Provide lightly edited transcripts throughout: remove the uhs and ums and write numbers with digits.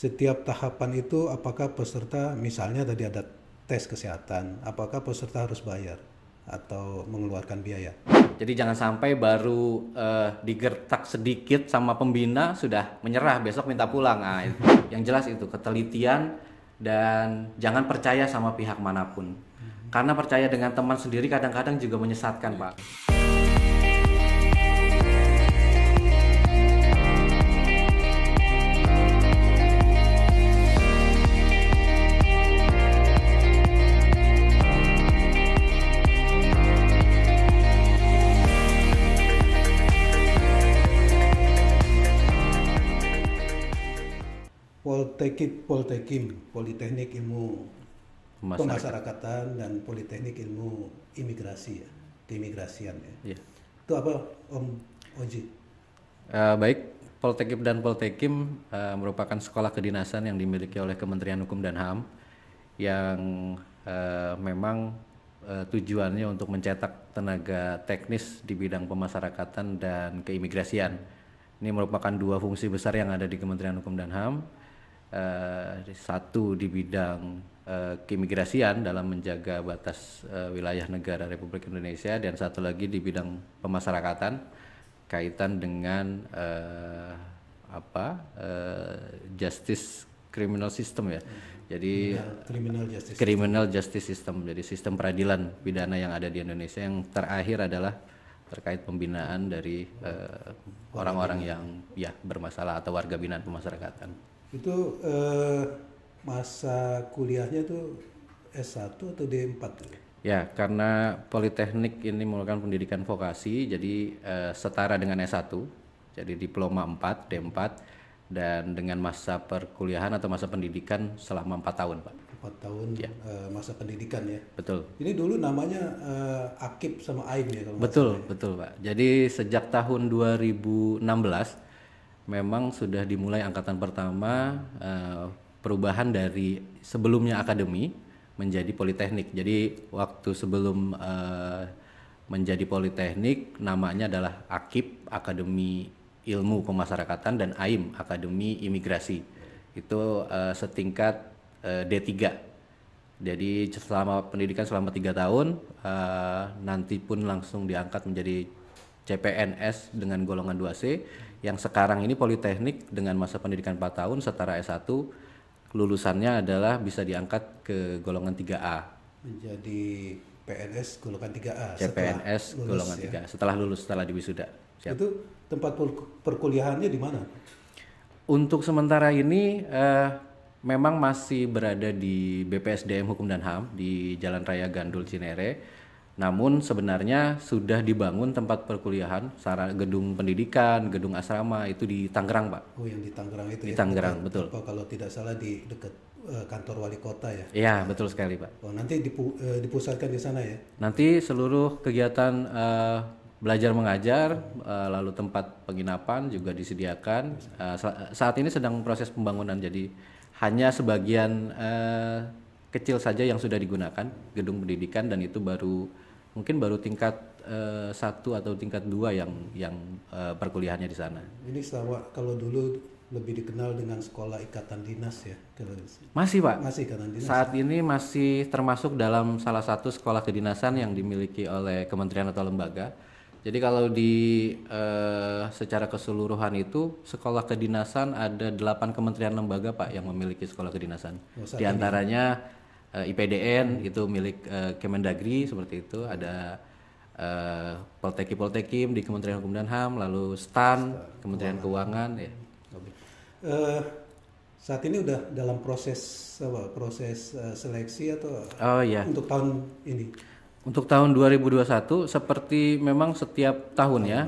setiap tahapan itu apakah peserta, misalnya tadi ada tes kesehatan, apakah peserta harus bayar atau mengeluarkan biaya? Jadi jangan sampai baru digertak sedikit sama pembina sudah menyerah, besok minta pulang. Nah, yang jelas itu ketelitian dan jangan percaya sama pihak manapun. Karena percaya dengan teman sendiri kadang-kadang juga menyesatkan, Pak. Politeknik Ilmu Pemasyarakatan dan Politeknik Ilmu Imigrasi ya, keimigrasian ya. Iya. Itu apa Om Oji? Baik, Poltekim dan Poltekim merupakan sekolah kedinasan yang dimiliki oleh Kementerian Hukum dan HAM yang memang tujuannya untuk mencetak tenaga teknis di bidang pemasyarakatan dan keimigrasian. Ini merupakan dua fungsi besar yang ada di Kementerian Hukum dan HAM. Satu di bidang keimigrasian dalam menjaga batas wilayah negara Republik Indonesia, dan satu lagi di bidang pemasyarakatan kaitan dengan justice criminal system ya. Jadi criminal justice system, jadi sistem peradilan pidana yang ada di Indonesia. Yang terakhir adalah terkait pembinaan dari orang-orang yang ya bermasalah atau warga binaan pemasyarakatan. Itu masa kuliahnya tuh S1 atau D4? Ya, karena Politeknik ini merupakan pendidikan vokasi, jadi setara dengan S1, jadi diploma 4, D4, dan dengan masa perkuliahan atau masa pendidikan selama 4 tahun, Pak. 4 tahun ya. Masa pendidikan ya? Betul. Ini dulu namanya Akip sama AIM ya? Kalau betul, betul Pak. Jadi sejak tahun 2016, memang sudah dimulai angkatan pertama perubahan dari sebelumnya akademi menjadi politeknik. Jadi waktu sebelum menjadi politeknik namanya adalah AKIP, Akademi Ilmu Pemasyarakatan, dan AIM, Akademi Imigrasi. Itu setingkat D3. Jadi selama pendidikan selama 3 tahun, nanti pun langsung diangkat menjadi CPNS dengan golongan 2C. Yang sekarang ini politeknik dengan masa pendidikan 4 tahun setara S1, lulusannya adalah bisa diangkat ke golongan 3A. Menjadi PNS golongan 3A. CPNS golongan 3A setelah lulus, setelah diwisuda. Siap. Itu tempat perkuliahannya di mana? Untuk sementara ini memang masih berada di BPSDM Hukum dan HAM di Jalan Raya Gandul Cinere. Namun sebenarnya sudah dibangun tempat perkuliahan, gedung pendidikan, gedung asrama itu di Tangerang, Pak. Oh, yang di Tangerang itu di ya? Tangerang, betul. Kalau tidak salah di dekat kantor wali kota ya? Iya, betul sekali, Pak. Oh, nanti dipusatkan di sana ya? Nanti seluruh kegiatan belajar mengajar, lalu tempat penginapan juga disediakan. Saat ini sedang proses pembangunan, jadi hanya sebagian kecil saja yang sudah digunakan gedung pendidikan, dan itu mungkin baru tingkat 1 atau tingkat 2 yang perkuliahannya di sana. Ini sama kalau dulu lebih dikenal dengan sekolah ikatan dinas ya? Masih, Pak. Masih ikatan dinas. Saat ini masih termasuk dalam salah satu sekolah kedinasan yang dimiliki oleh kementerian atau lembaga. Jadi kalau secara keseluruhan itu sekolah kedinasan ada 8 kementerian lembaga, Pak, yang memiliki sekolah kedinasan. Di antaranya IPDN itu milik Kemendagri seperti itu, ada Poltekim di Kementerian Hukum dan HAM, lalu STAN, Kementerian Keuangan ya. Saat ini udah dalam proses seleksi atau untuk tahun ini? Untuk tahun 2021 seperti memang setiap tahun ya,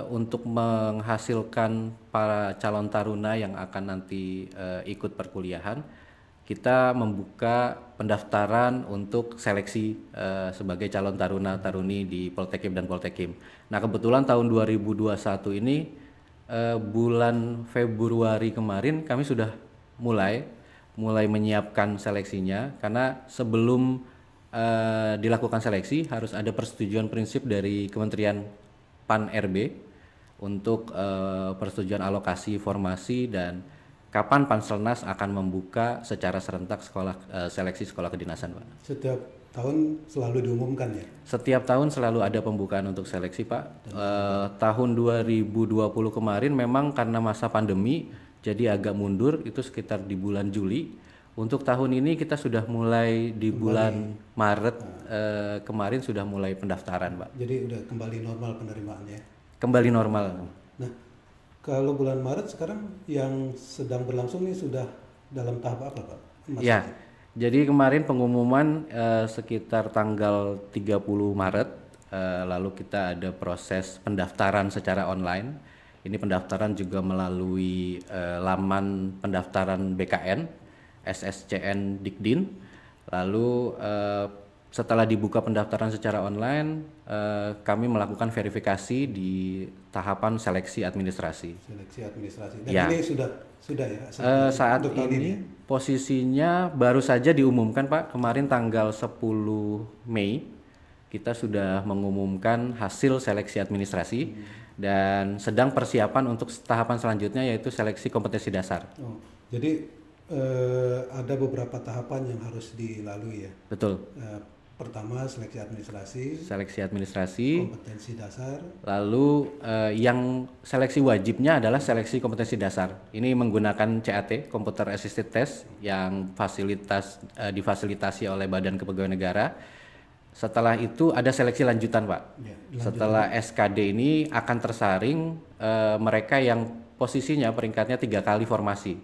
untuk menghasilkan para calon taruna yang akan nanti ikut perkuliahan, kita membuka pendaftaran untuk seleksi sebagai calon taruna-taruni di Poltekim dan Poltekim. Nah, kebetulan tahun 2021 ini bulan Februari kemarin kami sudah mulai menyiapkan seleksinya, karena sebelum dilakukan seleksi harus ada persetujuan prinsip dari Kementerian PAN RB untuk persetujuan alokasi formasi dan kapan Panselnas akan membuka secara serentak seleksi sekolah kedinasan, Pak. Setiap tahun selalu diumumkan ya? Setiap tahun selalu ada pembukaan untuk seleksi, Pak. Tahun 2020 kemarin memang karena masa pandemi jadi agak mundur, itu sekitar di bulan Juli. Untuk tahun ini kita sudah mulai di bulan Maret kemarin sudah mulai pendaftaran, Pak. Jadi udah kembali normal penerimaannya? Kembali normal. Nah, kalau bulan Maret sekarang yang sedang berlangsung ini sudah dalam tahap apa, Pak? Ya, jadi kemarin pengumuman sekitar tanggal 30 Maret, lalu kita ada proses pendaftaran secara online. Ini pendaftaran juga melalui laman pendaftaran BKN, SSCN Dikdin. Lalu setelah dibuka pendaftaran secara online, kami melakukan verifikasi di tahapan seleksi administrasi. Seleksi administrasi. Dan ya. Ini sudah ya? Saat ini posisinya baru saja diumumkan, Pak. Kemarin tanggal 10 Mei kita sudah mengumumkan hasil seleksi administrasi dan sedang persiapan untuk tahapan selanjutnya yaitu seleksi kompetensi dasar. Oh, jadi ada beberapa tahapan yang harus dilalui ya. Betul. Pertama seleksi administrasi, kompetensi dasar. Lalu yang seleksi wajibnya adalah seleksi kompetensi dasar. Ini menggunakan CAT, Computer Assisted Test, yang difasilitasi oleh Badan Kepegawaian Negara. Setelah itu ada seleksi lanjutan, Pak. Ya, setelah SKD ini akan tersaring mereka yang posisinya peringkatnya 3 kali formasi.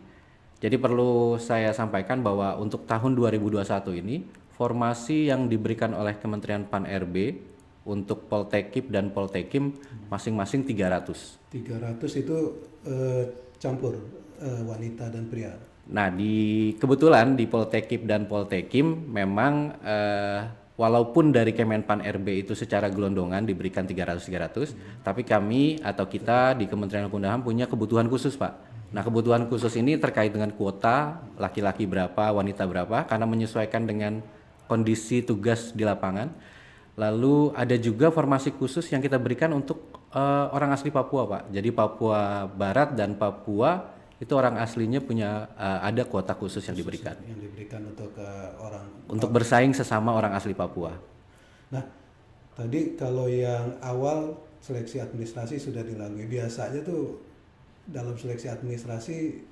Jadi perlu saya sampaikan bahwa untuk tahun 2021 ini formasi yang diberikan oleh Kementerian Pan-RB untuk Poltekip dan Poltekim masing-masing 300. 300 itu campur wanita dan pria. Nah, kebetulan di Poltekip dan Poltekim memang walaupun dari Kemenpan RB itu secara gelondongan diberikan 300-300, tapi kami atau kita di Kementerian Hukum dan HAM punya kebutuhan khusus, Pak. Nah, kebutuhan khusus ini terkait dengan kuota, laki-laki berapa, wanita berapa, karena menyesuaikan dengan kondisi tugas di lapangan. Lalu ada juga formasi khusus yang kita berikan untuk orang asli Papua, Pak. Jadi Papua Barat dan Papua itu orang aslinya punya ada kuota khusus yang diberikan. Yang diberikan untuk orang untuk bersaing sesama orang asli Papua. Nah, tadi kalau yang awal seleksi administrasi sudah dilalui, biasanya tuh dalam seleksi administrasi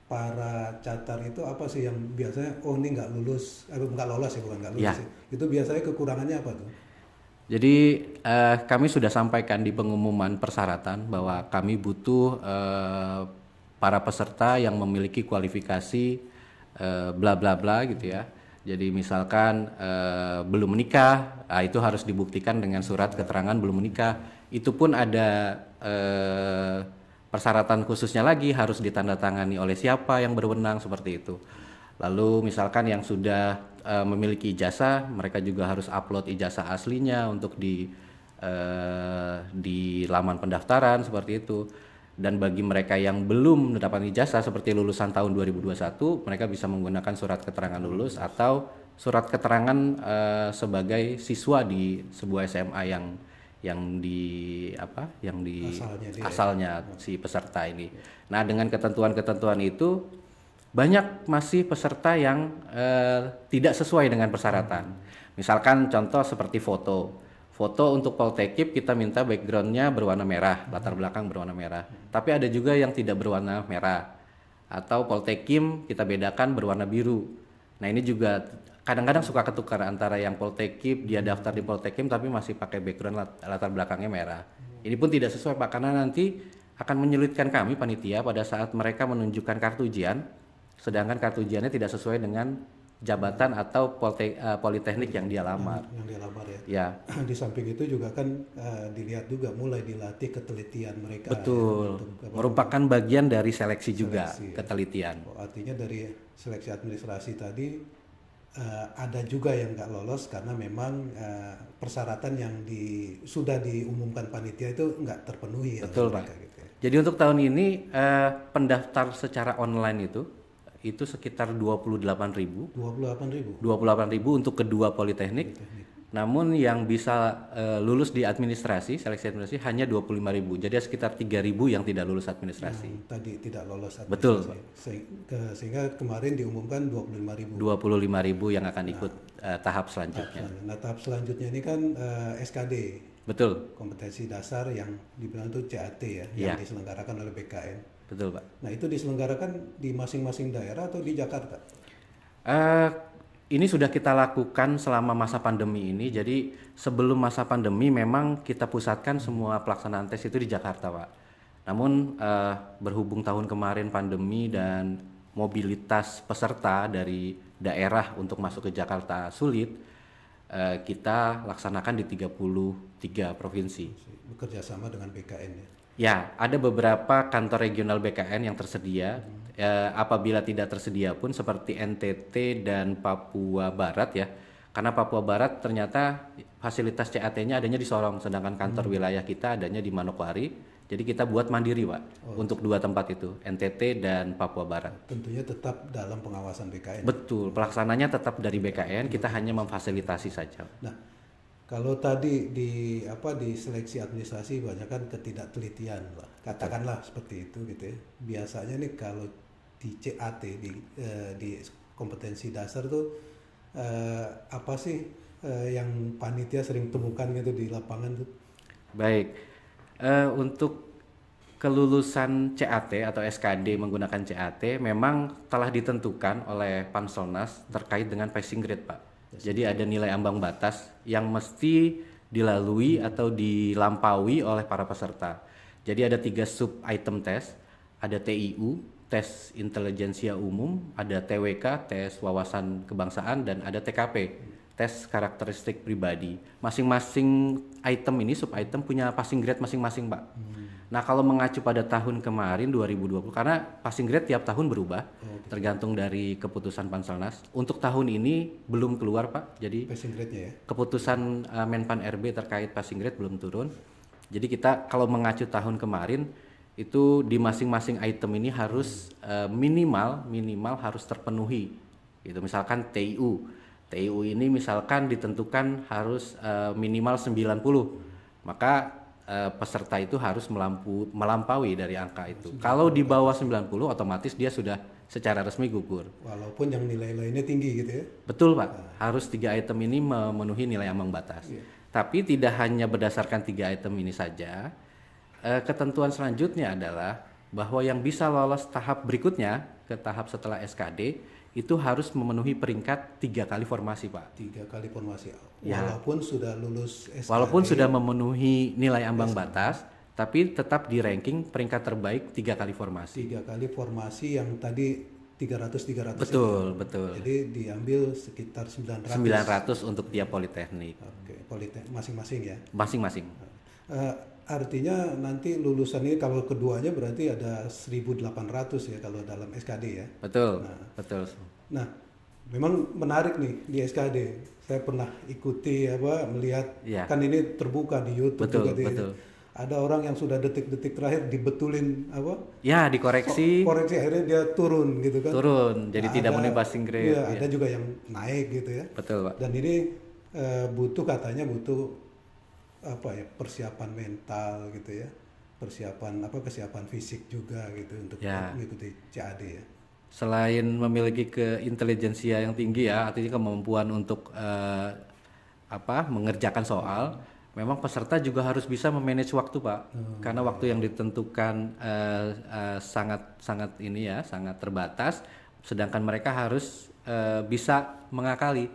para catar itu apa sih yang biasanya ini nggak lolos ya, bukan nggak lulus ya. Itu biasanya kekurangannya apa tuh? Jadi kami sudah sampaikan di pengumuman persyaratan bahwa kami butuh para peserta yang memiliki kualifikasi bla bla bla gitu ya. Jadi misalkan belum menikah, itu harus dibuktikan dengan surat keterangan belum menikah. Itu pun ada persyaratan khususnya lagi, harus ditandatangani oleh siapa yang berwenang, seperti itu. Lalu misalkan yang sudah memiliki ijazah, mereka juga harus upload ijazah aslinya untuk di laman pendaftaran, seperti itu. Dan bagi mereka yang belum mendapatkan ijazah seperti lulusan tahun 2021, mereka bisa menggunakan surat keterangan lulus atau surat keterangan sebagai siswa di sebuah SMA yang di asalnya si peserta ini. Nah, dengan ketentuan-ketentuan itu banyak masih peserta yang tidak sesuai dengan persyaratan. Misalkan contoh seperti foto untuk Poltekip kita minta backgroundnya berwarna merah, latar belakang berwarna merah. Tapi ada juga yang tidak berwarna merah. Atau Poltekim kita bedakan berwarna biru. Nah, ini juga kadang-kadang suka ketukar antara yang Poltekip, dia daftar di Poltekim tapi masih pakai background latar belakangnya merah. Ini pun tidak sesuai, Pak, karena nanti akan menyulitkan kami panitia pada saat mereka menunjukkan kartu ujian, sedangkan kartu ujiannya tidak sesuai dengan jabatan atau politeknik yang dia lamar. Yang dia lamar ya. Ya. Di samping itu juga kan dilihat juga mulai dilatih ketelitian mereka. Betul. Ya, merupakan bagian dari seleksi juga, ketelitian. Artinya dari seleksi administrasi tadi ada juga yang nggak lolos karena memang persyaratan yang sudah diumumkan panitia itu nggak terpenuhi. Betul, Pak. Gitu ya. Jadi untuk tahun ini pendaftar secara online itu sekitar 28.000 untuk kedua politeknik. Namun yang bisa lulus di administrasi, seleksi administrasi hanya 25.000. Jadi sekitar 3.000 yang tidak lulus administrasi. Tadi tidak lolos administrasi. Betul. Sehingga kemarin diumumkan 25.000. 25.000 yang akan ikut tahap selanjutnya. Nah, tahap selanjutnya ini kan SKD. Betul. Kompetensi dasar yang dibilang itu CAT ya, yang diselenggarakan oleh BKN. Betul, Pak. Nah, itu diselenggarakan di masing-masing daerah atau di Jakarta? Ini sudah kita lakukan selama masa pandemi ini. Jadi sebelum masa pandemi memang kita pusatkan semua pelaksanaan tes itu di Jakarta, Pak. Namun berhubung tahun kemarin pandemi dan mobilitas peserta dari daerah untuk masuk ke Jakarta sulit, kita laksanakan di 33 provinsi. Bekerja sama dengan BKN ya? Ya, ada beberapa kantor regional BKN yang tersedia. Apabila tidak tersedia pun seperti NTT dan Papua Barat ya. Karena Papua Barat ternyata fasilitas CAT-nya adanya di Sorong, sedangkan kantor wilayah kita adanya di Manokwari. Jadi kita buat mandiri, Pak, untuk dua tempat itu, NTT dan Papua Barat. Tentunya tetap dalam pengawasan BKN. Betul, pelaksananya tetap dari BKN, kita hanya memfasilitasi saja. Nah, kalau tadi di seleksi administrasi banyak kan ketidaktelitian, Pak. Katakanlah seperti itu gitu ya. Biasanya nih kalau di CAT di kompetensi dasar tuh apa sih yang panitia sering temukan gitu di lapangan tuh? Baik. Untuk kelulusan CAT atau SKD menggunakan CAT memang telah ditentukan oleh Panselnas terkait dengan passing grade, Pak. Jadi ada nilai ambang batas yang mesti dilalui atau dilampaui oleh para peserta. Jadi ada 3 sub item tes, ada TIU, tes intelijensia umum, ada TWK, tes wawasan kebangsaan, dan ada TKP, tes karakteristik pribadi. Masing-masing item ini, sub item punya passing grade masing-masing, Pak. Nah, kalau mengacu pada tahun kemarin 2020, karena passing grade tiap tahun berubah, tergantung dari keputusan Panselnas. Untuk tahun ini belum keluar, Pak. Jadi Passing grade-nya ya? keputusan Menpan RB terkait passing grade belum turun. Jadi kita kalau mengacu tahun kemarin itu di masing-masing item ini harus minimal harus terpenuhi. Gitu. Misalkan TIU ini misalkan ditentukan harus minimal 90, maka peserta itu harus melampaui dari angka itu. Kalau di bawah 90 otomatis dia sudah secara resmi gugur. Walaupun yang nilai-nilainya tinggi gitu ya? Betul, Pak, harus 3 item ini memenuhi nilai ambang batas. Tapi tidak hanya berdasarkan 3 item ini saja, ketentuan selanjutnya adalah bahwa yang bisa lolos tahap berikutnya ke tahap setelah SKD itu harus memenuhi peringkat 3 kali formasi, Pak. 3 kali formasi. Ya. Walaupun sudah lulus SKD. Walaupun sudah memenuhi nilai ambang batas, tapi tetap di ranking peringkat terbaik 3 kali formasi. 3 kali formasi yang tadi 300. Betul. Jadi diambil sekitar 900. 900 untuk tiap politeknik. Oke, politeknik masing-masing ya. Masing-masing. Artinya nanti lulusan ini kalau keduanya berarti ada 1.800 ya kalau dalam SKD ya. Betul. Betul. Nah, memang menarik nih di SKD. Saya pernah ikuti melihat kan ini terbuka di YouTube juga. Betul. Ada orang yang sudah detik-detik terakhir dibetulin Ya, dikoreksi. Koreksi akhirnya dia turun gitu kan. Turun. Jadi tidak memenuhi passing grade. Iya, ada juga yang naik gitu ya. Betul, Pak. Dan ini katanya butuh persiapan mental gitu ya, kesiapan fisik juga gitu untuk mengikuti CAD ya. Selain memiliki keintelijensia yang tinggi ya, artinya kemampuan untuk mengerjakan soal, memang peserta juga harus bisa memanage waktu, Pak. Karena waktu yang ditentukan sangat terbatas, sedangkan mereka harus bisa mengakali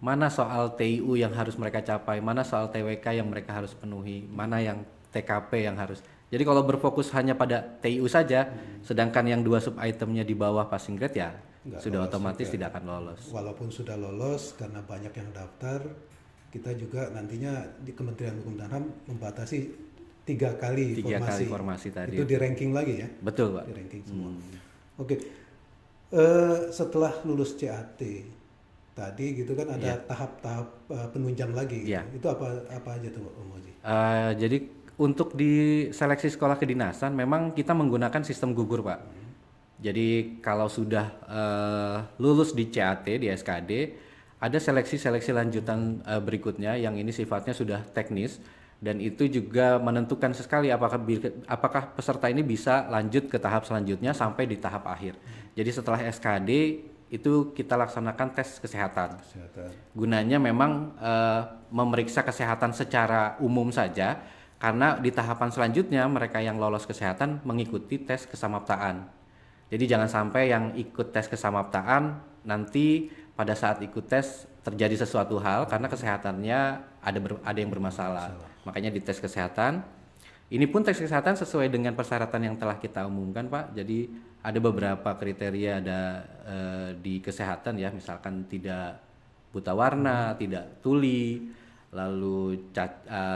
mana soal TIU yang harus mereka capai, mana soal TWK yang mereka harus penuhi, mana yang TKP yang harus. Jadi kalau berfokus hanya pada TIU saja, sedangkan yang 2 sub itemnya di bawah passing grade ya sudah otomatis tidak akan lolos. Walaupun sudah lolos karena banyak yang daftar, kita juga nantinya di Kementerian Hukum dan HAM membatasi 3 kali formasi tadi. Itu di ranking lagi ya? Betul, Pak. Di ranking semua. Oke. Setelah lulus CAT tadi gitu kan ada tahap-tahap penunjang lagi gitu. Itu apa aja tuh, Om Oji? Jadi untuk di seleksi sekolah kedinasan memang kita menggunakan sistem gugur, Pak. Jadi kalau sudah lulus di CAT, di SKD, ada seleksi-seleksi lanjutan berikutnya yang ini sifatnya sudah teknis dan itu juga menentukan sekali apakah peserta ini bisa lanjut ke tahap selanjutnya sampai di tahap akhir. Jadi setelah SKD itu kita laksanakan tes kesehatan. Gunanya memang memeriksa kesehatan secara umum saja, karena di tahapan selanjutnya mereka yang lolos kesehatan mengikuti tes kesamaptaan. Jadi jangan sampai yang ikut tes kesamaptaan nanti pada saat ikut tes terjadi sesuatu hal karena kesehatannya ada yang bermasalah. Makanya di tes kesehatan. Ini pun tes kesehatan sesuai dengan persyaratan yang telah kita umumkan, Pak. Jadi ada beberapa kriteria di kesehatan ya, misalkan tidak buta warna, tidak tuli, lalu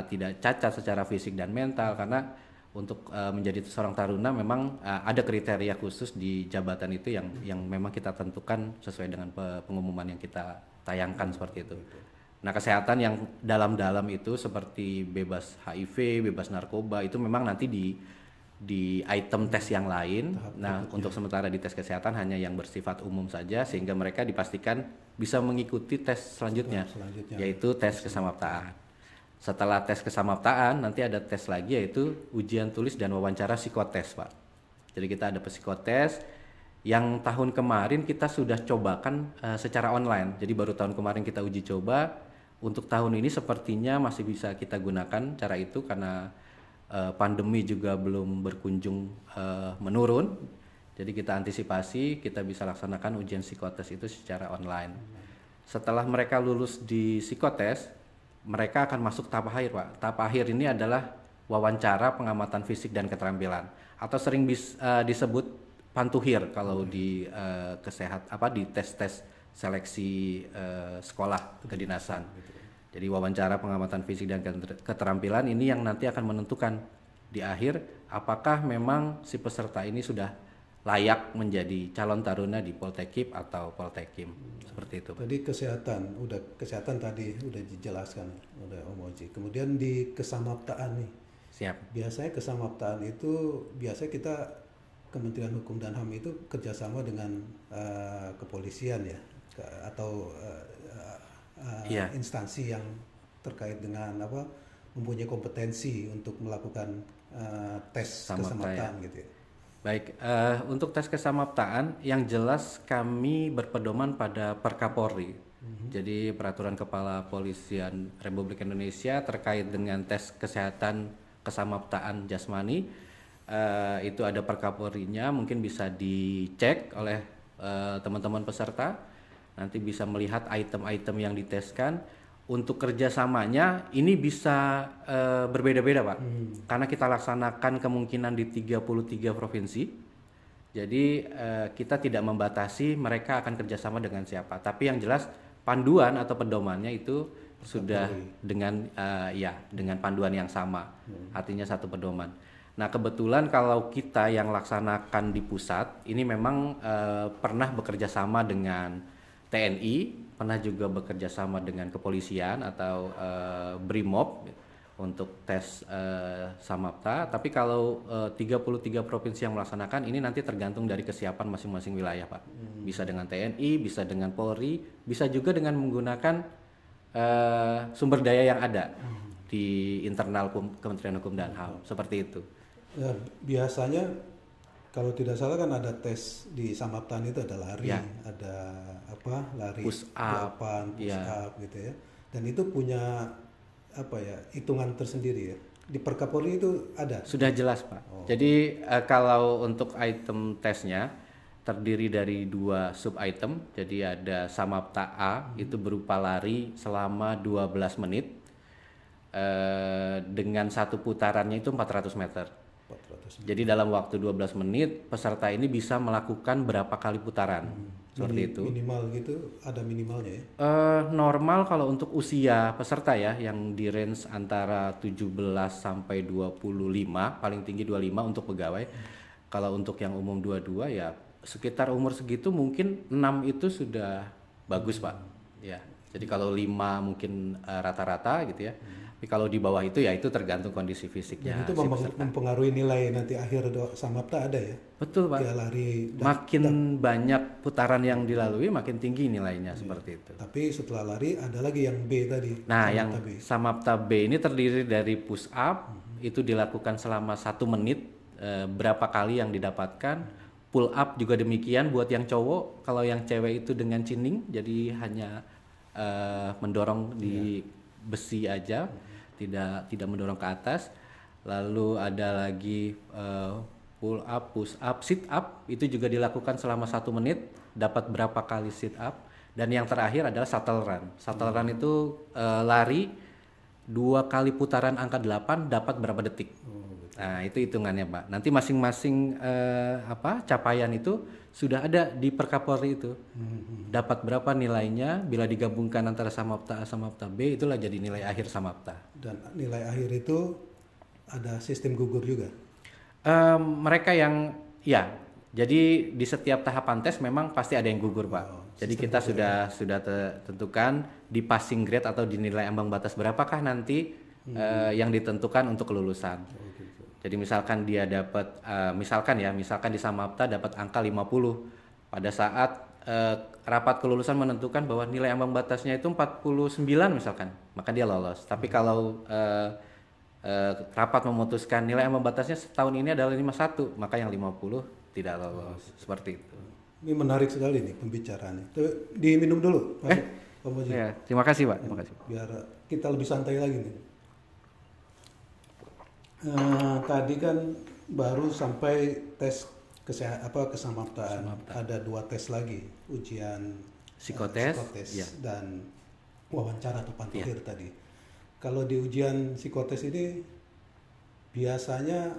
tidak cacat secara fisik dan mental. Karena untuk menjadi seorang taruna memang ada kriteria khusus di jabatan itu yang memang kita tentukan sesuai dengan pengumuman yang kita tayangkan seperti itu. Nah, kesehatan yang dalam-dalam itu seperti bebas HIV, bebas narkoba itu memang nanti di item tes yang lain. Nah, untuk sementara di tes kesehatan hanya yang bersifat umum saja sehingga mereka dipastikan bisa mengikuti tes selanjutnya. Yaitu tes kesamaptaan. Setelah tes kesamaptaan nanti ada tes lagi yaitu ujian tulis dan wawancara psikotes, Pak. Jadi kita ada psikotes yang tahun kemarin kita sudah cobakan secara online. Jadi baru tahun kemarin kita uji coba. Untuk tahun ini sepertinya masih bisa kita gunakan cara itu karena pandemi juga belum berkunjung menurun. Jadi kita antisipasi, kita bisa laksanakan ujian psikotes itu secara online. Setelah mereka lulus di psikotes, mereka akan masuk tahap akhir, Pak. Tahap akhir ini adalah wawancara pengamatan fisik dan keterampilan atau sering disebut pantuhir kalau di di tes-tes seleksi sekolah kedinasan. Jadi wawancara pengamatan fisik dan keterampilan ini yang nanti akan menentukan di akhir apakah memang si peserta ini sudah layak menjadi calon taruna di Poltekkip atau Poltekkim. Seperti itu. Tadi kesehatan tadi udah dijelaskan oleh Om Oji. Kemudian di kesamaptaan nih. Siap. Biasanya kesamaptaan itu kita Kementerian Hukum dan HAM itu kerjasama dengan kepolisian ya atau instansi yang terkait dengan mempunyai kompetensi untuk melakukan tes kesamaptaan gitu ya. Baik, untuk tes kesamaptaan yang jelas kami berpedoman pada Perkapolri. Jadi Peraturan Kepala Polisian Republik Indonesia terkait dengan tes kesehatan kesamaptaan jasmani. Itu ada Perkapolrinya, mungkin bisa dicek oleh teman-teman peserta, nanti bisa melihat item-item yang diteskan. Untuk kerjasamanya ini bisa berbeda-beda, Pak, karena kita laksanakan kemungkinan di 33 provinsi. Jadi kita tidak membatasi mereka akan kerjasama dengan siapa, tapi yang jelas panduan atau pedomannya itu sudah dengan panduan yang sama, artinya satu pedoman. Nah, kebetulan kalau kita yang laksanakan di pusat ini memang pernah bekerja sama dengan TNI, pernah juga bekerja sama dengan kepolisian atau BRIMOB untuk tes Samapta. Tapi kalau 33 provinsi yang melaksanakan ini nanti tergantung dari kesiapan masing-masing wilayah, Pak. Bisa dengan TNI, bisa dengan Polri, bisa juga dengan menggunakan sumber daya yang ada di internal Kementerian Hukum dan HAM, seperti itu. Ya, biasanya kalau tidak salah kan ada tes di Samaptaan itu ada lari, ada lari push up, gitu ya. Dan itu punya hitungan tersendiri ya. Di Perkapolri itu ada. Sudah jelas, Pak. Jadi kalau untuk item tesnya terdiri dari 2 sub item. Jadi ada Samapta A itu berupa lari selama 12 menit dengan satu putarannya itu 400 meter. Jadi dalam waktu 12 menit peserta ini bisa melakukan berapa kali putaran. Seperti itu. Minimal gitu, ada minimalnya ya? Normal kalau untuk usia peserta ya, yang di range antara 17 sampai 25, paling tinggi 25 untuk pegawai. Kalau untuk yang umum 22 ya sekitar umur segitu mungkin 6 itu sudah bagus, Pak. Ya. Jadi kalau 5 mungkin rata-rata gitu ya. Tapi kalau di bawah itu ya itu tergantung kondisi Dan fisiknya itu si peserta. mempengaruhi nilai nanti akhir Samapta ada ya? Betul Pak. Dia lari Makin banyak putaran yang dilalui makin tinggi nilainya seperti itu. tapi setelah lari ada lagi yang B tadi. Nah, Samapta yang B. Samapta B ini terdiri dari push up, itu dilakukan selama 1 menit, berapa kali yang didapatkan. Pull up juga demikian buat yang cowok, kalau yang cewek itu dengan chinning, jadi hanya mendorong di besi aja, tidak mendorong ke atas. Lalu ada lagi pull up, push up, sit up, itu juga dilakukan selama 1 menit, dapat berapa kali sit up. Dan yang terakhir adalah shuttle run. Shuttle run itu lari 2 kali putaran angka 8 dapat berapa detik. Nah, itu hitungannya, Pak. Nanti masing-masing capaian itu sudah ada di Perkapolri itu. Dapat berapa nilainya, bila digabungkan antara Samapta A Samapta B, itulah jadi nilai akhir Samapta. Dan nilai akhir itu ada sistem gugur juga. Mereka yang jadi di setiap tahapan tes memang pasti ada yang gugur, Pak. Jadi kita sudah tentukan di passing grade atau di nilai ambang batas berapakah nanti yang ditentukan untuk kelulusan. Jadi misalkan dia dapat misalkan di Samapta dapat angka 50. Pada saat rapat kelulusan menentukan bahwa nilai ambang batasnya itu 49 misalkan, maka dia lolos. Tapi kalau rapat memutuskan nilai ambang batasnya setahun ini adalah 51, maka yang 50 tidak lolos. Seperti itu. Ini menarik sekali nih pembicaraannya. Diminum dulu, Pak Moji. Ya, terima kasih, Pak. Terima kasih. Biar kita lebih santai lagi nih. Tadi kan baru sampai tes kesamaptaan. Ada 2 tes lagi, ujian Psikotes, dan wawancara atau pantohir tadi. Kalau di ujian psikotes ini biasanya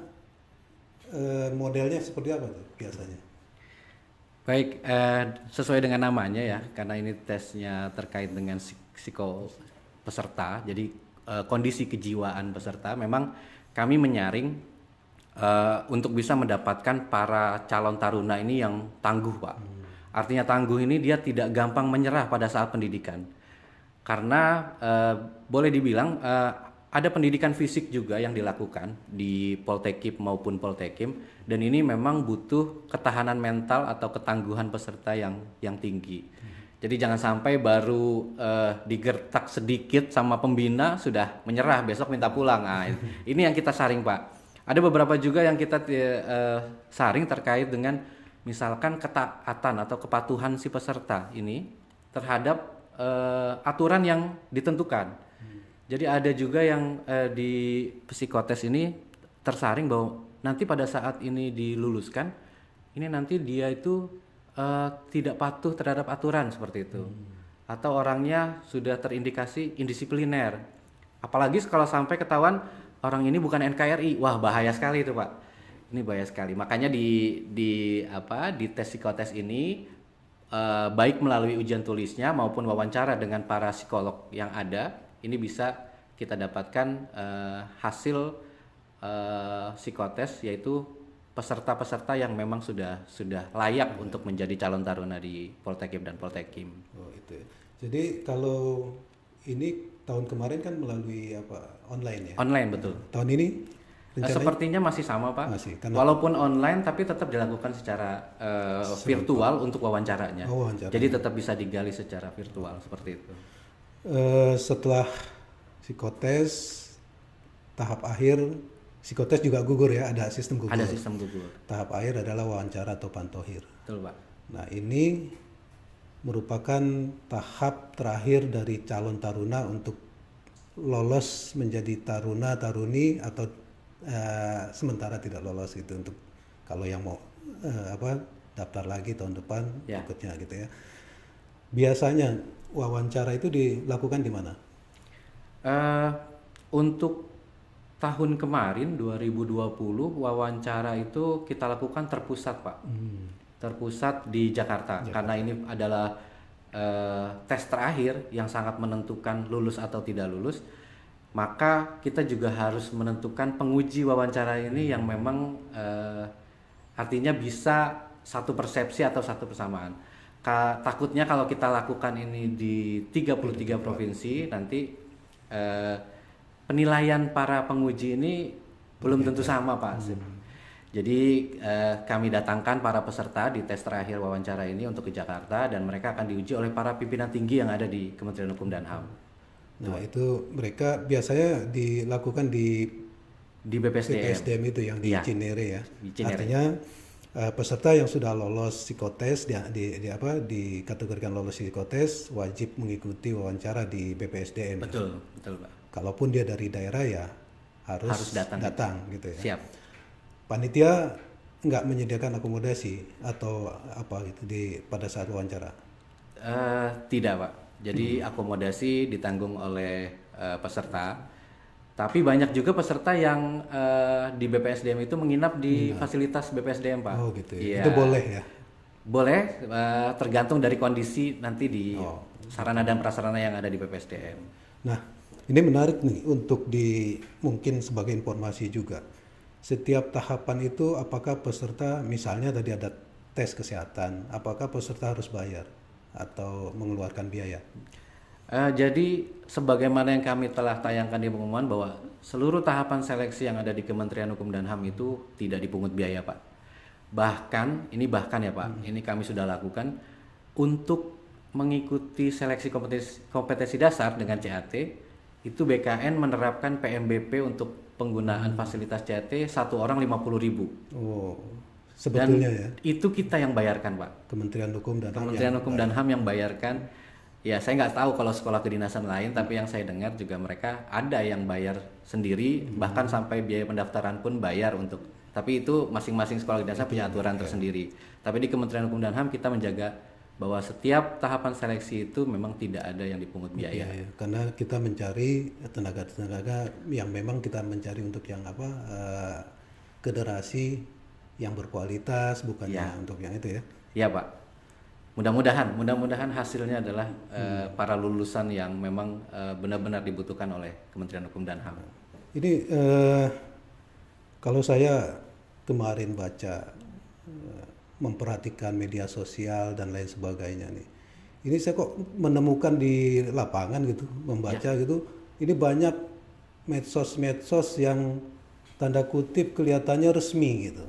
modelnya seperti apa tuh biasanya? Baik, sesuai dengan namanya ya, karena ini tesnya terkait dengan psiko peserta, jadi kondisi kejiwaan peserta. Memang kami menyaring untuk bisa mendapatkan para calon taruna ini yang tangguh, Pak. Artinya tangguh ini dia tidak gampang menyerah pada saat pendidikan. Karena boleh dibilang ada pendidikan fisik juga yang dilakukan di Poltekkip maupun Poltekkим, dan ini memang butuh ketahanan mental atau ketangguhan peserta yang tinggi. Jadi jangan sampai baru digertak sedikit sama pembina sudah menyerah, besok minta pulang. Nah, ini yang kita saring, Pak. Ada beberapa juga yang kita saring terkait dengan misalkan ketaatan atau kepatuhan si peserta ini terhadap aturan yang ditentukan. Jadi ada juga yang di psikotes ini tersaring bahwa nanti pada saat ini diluluskan, ini nanti dia itu tidak patuh terhadap aturan seperti itu. Atau orangnya sudah terindikasi indisipliner. Apalagi kalau sampai ketahuan orang ini bukan NKRI, wah bahaya sekali itu, Pak. Ini bahaya sekali. Makanya di tes psikotes ini baik melalui ujian tulisnya maupun wawancara dengan para psikolog yang ada, ini bisa kita dapatkan hasil psikotes, yaitu peserta-peserta yang memang sudah layak untuk menjadi calon taruna di Poltekkip dan Poltekkим. Oh, itu. Jadi kalau ini tahun kemarin kan melalui online ya? Online, betul. Tahun ini sepertinya masih sama, Pak. Masih, walaupun online tapi tetap dilakukan secara virtual untuk wawancaranya. Jadi tetap bisa digali secara virtual seperti itu. Setelah psikotes tahap akhir, psikotes juga gugur ya, ada sistem gugur. Ada sistem gugur. Tahap akhir adalah wawancara atau pantohir. Betul, Pak. Nah, ini merupakan tahap terakhir dari calon taruna untuk lolos menjadi taruna-taruni atau sementara tidak lolos gitu, untuk kalau yang mau daftar lagi tahun depan berikutnya gitu ya. Biasanya wawancara itu dilakukan di mana? Untuk tahun kemarin 2020 wawancara itu kita lakukan terpusat, Pak. Terpusat di Jakarta. Karena ini adalah tes terakhir yang sangat menentukan lulus atau tidak lulus. Maka kita juga harus menentukan penguji wawancara ini yang memang artinya bisa satu persepsi atau satu persamaan. Takutnya kalau kita lakukan ini di 33 provinsi nanti penilaian para penguji ini belum tentu sama Pak. Jadi kami datangkan para peserta di tes terakhir wawancara ini untuk ke Jakarta dan mereka akan diuji oleh para pimpinan tinggi yang ada di Kementerian Hukum dan HAM. Nah itu mereka biasanya dilakukan di BPSDM. BPSDM itu yang di Iya, Cinere ya. di Cinere. Artinya peserta yang sudah lolos psikotes dikategorikan lolos psikotes wajib mengikuti wawancara di BPSDM. Betul, betul Pak. Kalaupun dia dari daerah ya harus datang gitu ya. Siap. Panitia nggak menyediakan akomodasi atau apa gitu pada saat wawancara. Tidak Pak. Jadi akomodasi ditanggung oleh peserta. Tapi banyak juga peserta yang di BPSDM itu menginap di fasilitas BPSDM Pak. Oh gitu ya. Iya. Itu boleh ya. Boleh, tergantung dari kondisi nanti di sarana dan prasarana yang ada di BPSDM. Nah, ini menarik nih untuk mungkin sebagai informasi juga. Setiap tahapan itu apakah peserta misalnya tadi ada tes kesehatan, apakah peserta harus bayar atau mengeluarkan biaya? Jadi sebagaimana yang kami telah tayangkan di pengumuman bahwa seluruh tahapan seleksi yang ada di Kementerian Hukum dan HAM itu tidak dipungut biaya Pak. Bahkan ya Pak, ini kami sudah lakukan untuk mengikuti seleksi kompetensi dasar dengan CAT, itu BKN menerapkan PMBP untuk penggunaan fasilitas CAT satu orang 50.000. Oh, sebetulnya dan ya. Itu kita yang bayarkan Pak. Kementerian Hukum dan HAM. Kementerian Hukum dan HAM yang bayarkan. Ya saya nggak tahu kalau sekolah kedinasan lain, tapi yang saya dengar juga mereka ada yang bayar sendiri, bahkan sampai biaya pendaftaran pun bayar untuk. Tapi itu masing-masing sekolah kedinasan punya aturan tersendiri. Tapi di Kementerian Hukum dan HAM kita menjaga bahwa setiap tahapan seleksi itu memang tidak ada yang dipungut biaya. Ya, karena kita mencari tenaga-tenaga yang memang kita mencari untuk yang generasi yang berkualitas, bukannya untuk yang itu ya. Iya Pak. Mudah-mudahan hasilnya adalah para lulusan yang memang benar-benar dibutuhkan oleh Kementerian Hukum dan HAM. Ini kalau saya kemarin baca memperhatikan media sosial dan lain sebagainya nih. Ini saya kok menemukan di lapangan gitu, membaca gitu. Ini banyak medsos-medsos yang tanda kutip kelihatannya resmi gitu.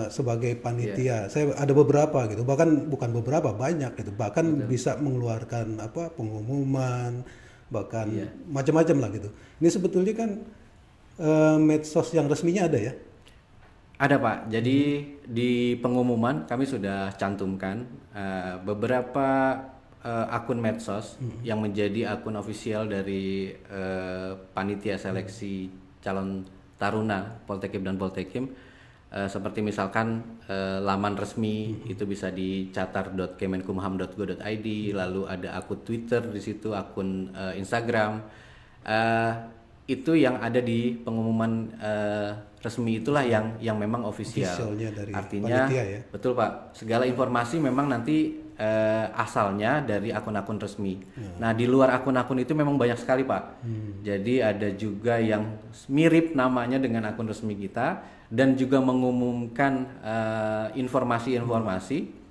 Sebagai panitia. Saya ada beberapa gitu. Bahkan bukan beberapa, banyak gitu. Bahkan bisa mengeluarkan pengumuman, bahkan macam-macam lah gitu. Ini sebetulnya kan medsos yang resminya ada ya? Ada Pak, jadi di pengumuman kami sudah cantumkan beberapa akun medsos yang menjadi akun ofisial dari panitia seleksi calon taruna Poltekim dan Poltekim, seperti misalkan laman resmi itu bisa di catar.kemenkumham.go.id, lalu ada akun Twitter di situ, akun Instagram. Itu yang ada di pengumuman resmi itulah yang memang ofisial. Dari artinya panitia ya? Betul Pak, segala informasi memang nanti asalnya dari akun-akun resmi. Nah di luar akun-akun itu memang banyak sekali Pak. Jadi ada juga yang mirip namanya dengan akun resmi kita dan juga mengumumkan informasi-informasi.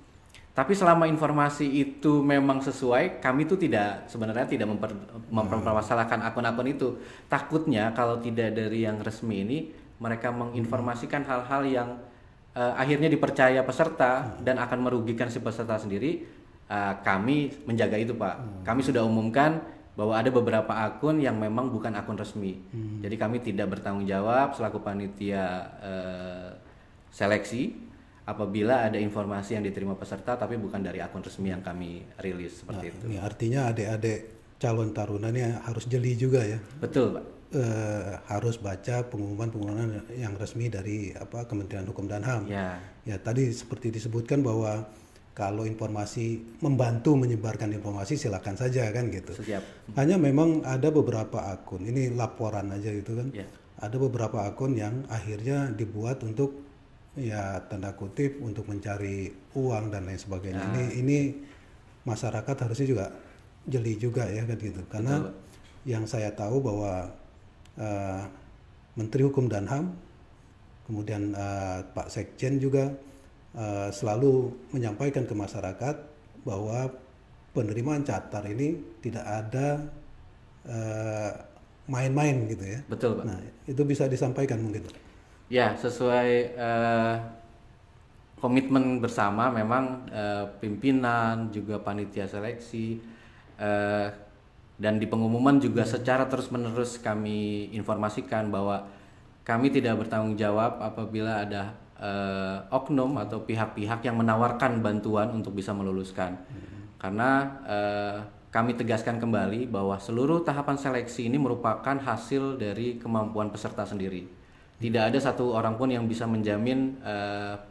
Tapi selama informasi itu memang sesuai, kami tuh sebenarnya tidak mempermasalahkan akun-akun itu. Takutnya kalau tidak dari yang resmi ini, mereka menginformasikan hal-hal yang akhirnya dipercaya peserta dan akan merugikan si peserta sendiri. Kami menjaga itu Pak. Kami sudah umumkan bahwa ada beberapa akun yang memang bukan akun resmi. Jadi kami tidak bertanggung jawab selaku panitia seleksi apabila ada informasi yang diterima peserta tapi bukan dari akun resmi yang kami rilis seperti itu. Ini artinya adik-adik calon taruna ini harus jeli juga ya. Betul Pak. Harus baca pengumuman yang resmi dari Kementerian Hukum dan HAM. Ya tadi seperti disebutkan bahwa kalau informasi membantu menyebarkan informasi silakan saja kan gitu. Siap. Hanya memang ada beberapa akun, ini laporan aja gitu kan. Ya. Ada beberapa akun yang akhirnya dibuat untuk ya tanda kutip untuk mencari uang dan lain sebagainya. Ini masyarakat harusnya juga jeli juga ya kan gitu. Karena yang saya tahu bahwa Menteri Hukum dan HAM, kemudian Pak Sekjen juga selalu menyampaikan ke masyarakat bahwa penerimaan catar ini tidak ada main-main gitu ya. Betul, Pak. Nah, itu bisa disampaikan mungkin. Ya, sesuai komitmen bersama memang pimpinan juga panitia seleksi dan di pengumuman juga secara terus-menerus kami informasikan bahwa kami tidak bertanggung jawab apabila ada oknum atau pihak-pihak yang menawarkan bantuan untuk bisa meluluskan. Karena kami tegaskan kembali bahwa seluruh tahapan seleksi ini merupakan hasil dari kemampuan peserta sendiri. Tidak ada satu orang pun yang bisa menjamin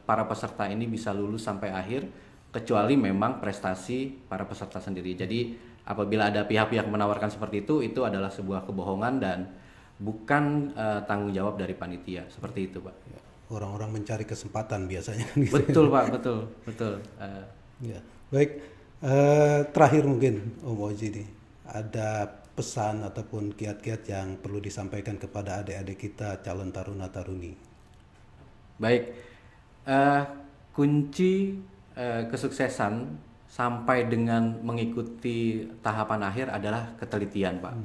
para peserta ini bisa lulus sampai akhir, kecuali memang prestasi para peserta sendiri. Jadi apabila ada pihak-pihak menawarkan seperti itu adalah sebuah kebohongan dan bukan tanggung jawab dari panitia. Seperti itu, Pak. Orang-orang mencari kesempatan biasanya kan gitu. Betul, Pak, betul. Ya. Baik. Terakhir mungkin Om Oji nih, ada pesan ataupun kiat-kiat yang perlu disampaikan kepada adik-adik kita calon taruna-taruni. Baik, kunci kesuksesan sampai dengan mengikuti tahapan akhir adalah ketelitian, Pak.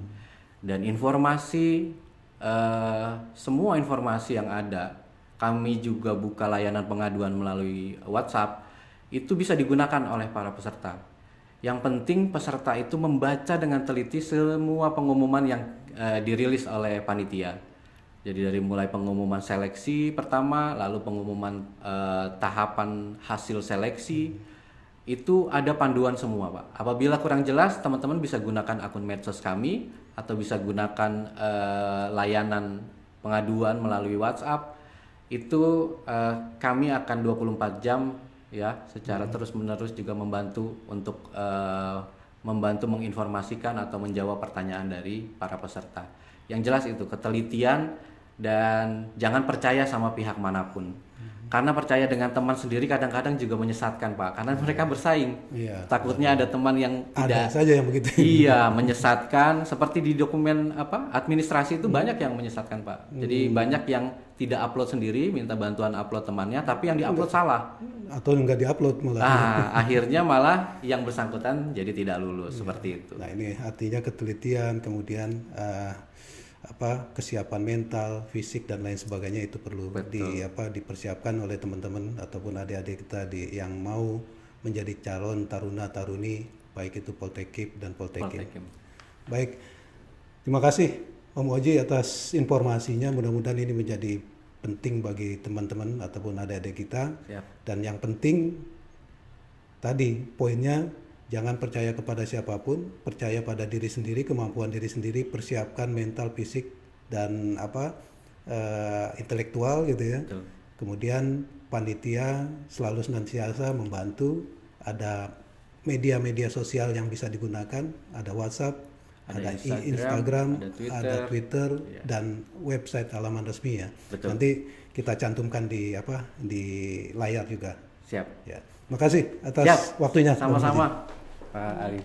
Dan informasi, semua informasi yang ada, kami juga buka layanan pengaduan melalui WhatsApp, itu bisa digunakan oleh para peserta. Yang penting peserta itu membaca dengan teliti semua pengumuman yang dirilis oleh panitia. Jadi dari mulai pengumuman seleksi pertama, lalu pengumuman tahapan hasil seleksi, itu ada panduan semua, Pak. Apabila kurang jelas, teman-teman bisa gunakan akun medsos kami atau bisa gunakan layanan pengaduan melalui WhatsApp. Itu kami akan 24 jam ya secara terus-menerus juga membantu untuk membantu menginformasikan atau menjawab pertanyaan dari para peserta. Yang jelas itu ketelitian dan jangan percaya sama pihak manapun. Karena percaya dengan teman sendiri kadang-kadang juga menyesatkan, Pak. Karena mereka bersaing. Iya, Takutnya ada teman yang tidak ada saja yang begitu. Iya, menyesatkan. Seperti di dokumen administrasi itu banyak yang menyesatkan, Pak. Jadi banyak yang tidak upload sendiri, minta bantuan upload temannya, tapi yang diupload salah. Atau nggak diupload malah. Akhirnya malah yang bersangkutan jadi tidak lulus seperti itu. Nah, ini artinya ketelitian, kemudian kesiapan mental, fisik dan lain sebagainya itu perlu dipersiapkan oleh teman-teman ataupun adik-adik kita yang mau menjadi calon taruna-taruni baik itu Poltekkip dan Poltekkим. Baik, terima kasih Om Oji atas informasinya. Mudah-mudahan ini menjadi penting bagi teman-teman ataupun adik-adik kita. Siap. Dan yang penting tadi poinnya, jangan percaya kepada siapapun, percaya pada diri sendiri, kemampuan diri sendiri, persiapkan mental, fisik dan intelektual gitu ya. Betul. Kemudian panitia selalu senantiasa membantu. Ada media-media sosial yang bisa digunakan, ada WhatsApp, ada Instagram, ada Twitter ya. Dan website halaman resmi ya. Betul. Nanti kita cantumkan di layar juga. Siap. Ya. Makasih atas waktunya. Sama-sama, Pak Ali.